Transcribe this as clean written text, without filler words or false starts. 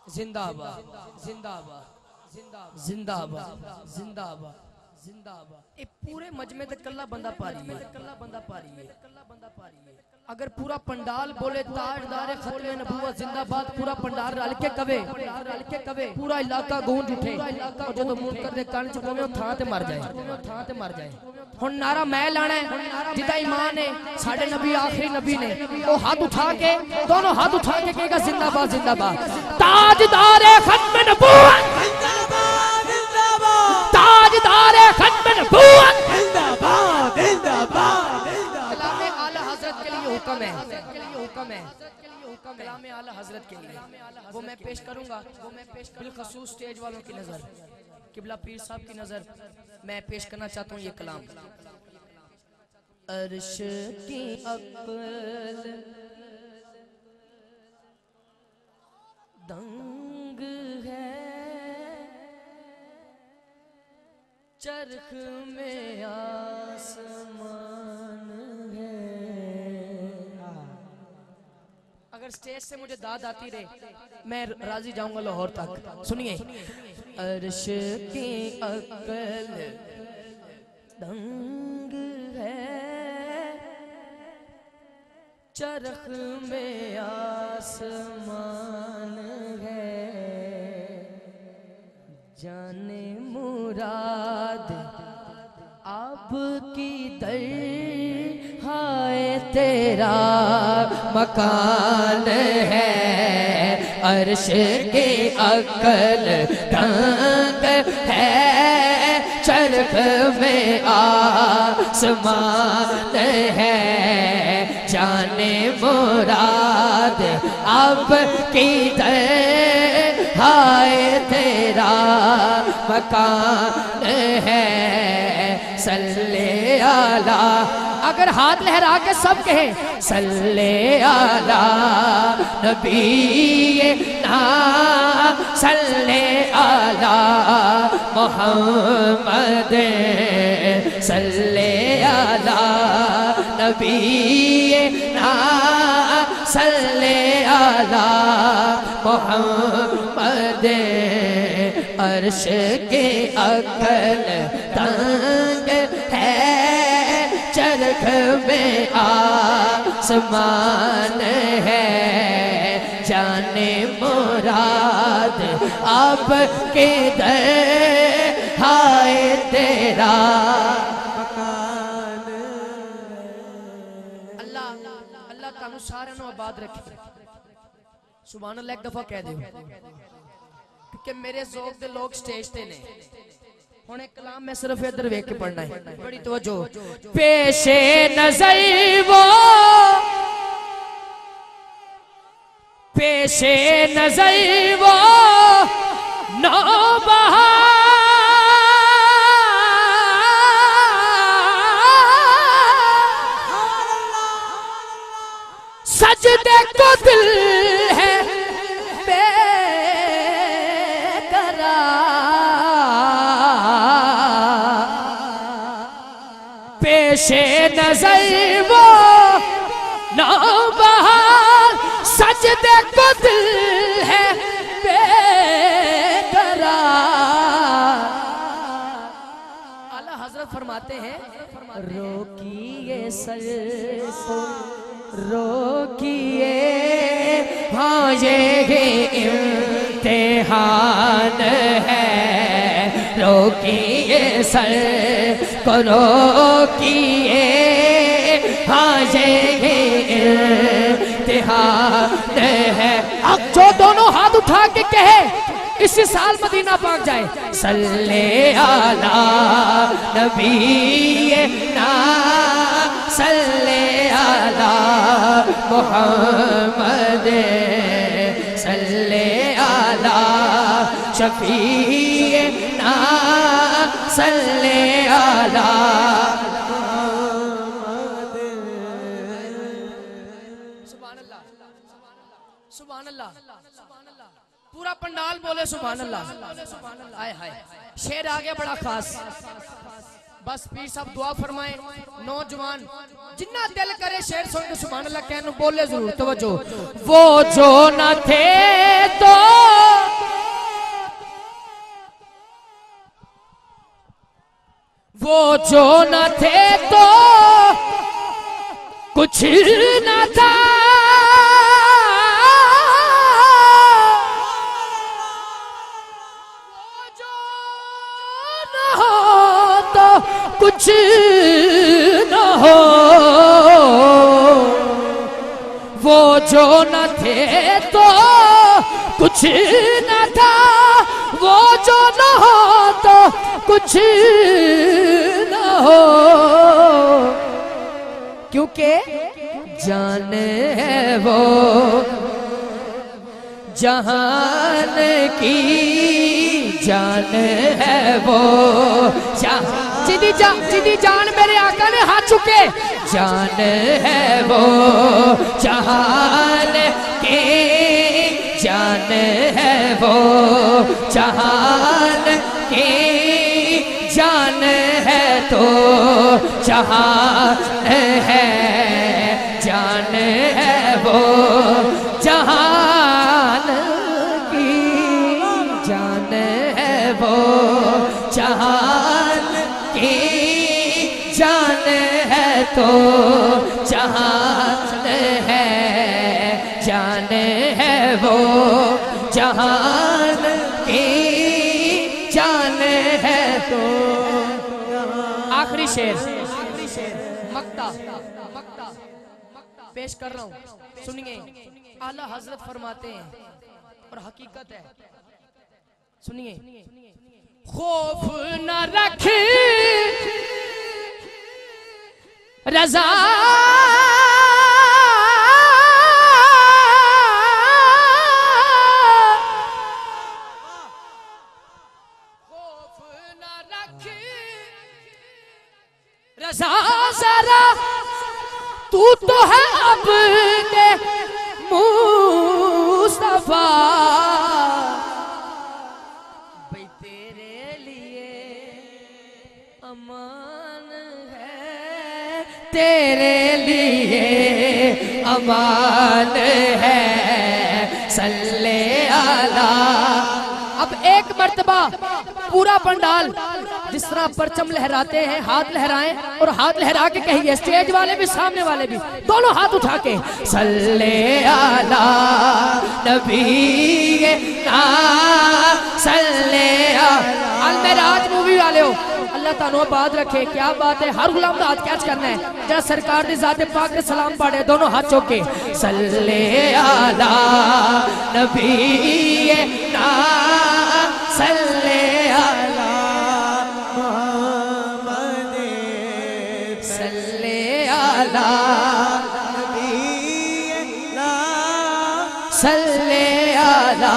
जिंदाबाद जिंदाबाद जिंदाबाद जिंदाबाद जिंदाबाद। ये पूरे मजमे ते कल्ला बंदा पारी है। अगर पूरा पंडाल बोले ताजदार खत्मे नबूवत जिंदाबाद, पूरा पंडाल रल के कवे, पूरा इलाका गूंज उठे और जो मुनकर दे कान च पवे थां ते मर जाए। हुण नारा मैं लाना है जिदा ईमान है साडे नबी आखिरी नबी ने, वो हाथ उठा के दोनों हाथ उठा के कहेगा जिंदाबाद जिंदाबाद। ताजदार खत्मे नबूवत जिंदाबाद जिंदाबाद, ताजदार खत्मे नबूवत जिंदाबाद जिंदाबाद। कलामे आला हजरत के लिए हुक्म है, कलामे आला हजरत के लिए वो मैं पेश करूंगा। बिलखसूस स्टेज वालों की नजर, किबला पीर साहब की नजर मैं पेश करना चाहता हूँ ये कलाम। अर्श की अक्ल दंग है, चरख में आसमान है। अगर स्टेज से मुझे दाद आती रहे मैं राजी जाऊंगा लाहौर तक। सुनिए, अर्श की अक्ल दंग है, चरख में आसमान है। जाने मुराद आपकी दर हाय तेरा मकान है। अर्श के अक्ल दंग है, चरख में आसमान है। जाने मुराद अब किधर हाय तेरा मकान है। सल्ले आला, अगर हाथ लहरा के सब कहे सल्ले आला नबी ना, सल्ले आला मोहम्मद, सल्ले आला नबी ना, सल्ले आला मोहम्मद। अर्श के अक्ल तंग है, चरख में आसमान है। जाने मुराद अब किधर हाय तेरा मकान। अल्लाह अल्लाह तानू सारे नु आबाद रखे। सुभान अल्लाह एक दफा कह दो कि मेरे ज़ौक़ दे लोग स्टेज ते ने। हुण एक कलाम मैं सिर्फ इधर वेख के पढ़ना है, बड़ी तवज्जो। पेशे नज़र वो, पेशे नज़र वो नौबहार, सजदे को दिल है पेशे नज़र वो नौबहार, सजदे को दिल है बेकरार। आला हजरत फरमाते हैं रोकिए सर को रोकिए, हाँ ये इम्तिहान है। रोकिए सर को रोकिए, हाँ ये इम्तिहान है। अब जो दोनों हाथ उठा के कहे इसी साल मदीना पाक जाए। सल्ले आला नबी ना, सल्ले आला मुहम्मद, सल्ले आला शफी ना, सल्ले आला मुहम्मद। सुभान अल्लाह सुभान अल्लाह। पूरा पंडाल बोले सुभान अल्लाह। हाय हाय, शेर आ गया बड़ा खास। बस पीर साहब दुआ फरमाए। नौजवान जिन्ना दिल करे शेर सुन के सुभान अल्लाह कहने बोले जरूर। तवज्जो। वो जो न थे तो वो जो न थे तो कुछ न था, वो जो न हो तो कुछ न हो, वो जो न थे तो कुछ न था, वो जो न हो तो कुछ न हो, क्योंकि जान है वो जहान की, जान है वो जिदी जान मेरे आका ने हाथ चुके, जान है वो जहान की, जान है वो जहान की, जान है तो जहान है, जान है वो जहान की, जान है वो जहान की, जान है तो जहान है, जान है वो जहान की, जान है तो। आखिरी शेर मक्ता पेश कर रहा हूं, सुनिए। आला हजरत फरमाते हैं और हकीकत है, सुनिए। खौफ न रख रज़ा रज़ा जरा तू तो है अब के मुस्तफा, भाई तेरे लिए अमान है, तेरे लिए अमान है, सल्ले अला। अब एक मर्तबा पूरा पंडाल जिस तरह परचम लहराते हैं, हाथ लहराएं और हाथ लहरा के कहिए, स्टेज वाले भी सामने वाले भी, दोनों हाथ उठा के, सल्ले अला नबी ना, सल्ले अल मेराज मूवी वाले हो, अल्लाह तानो आबाद रखे। क्या बात है, हर गुलाम का हाथ कैच करना है, जरा सरकार दी ज़ात पाक के सलाम पढ़े, दोनों हाथ चौके, सल्ले अला नबी ना, सल्ले अला सल्ले अला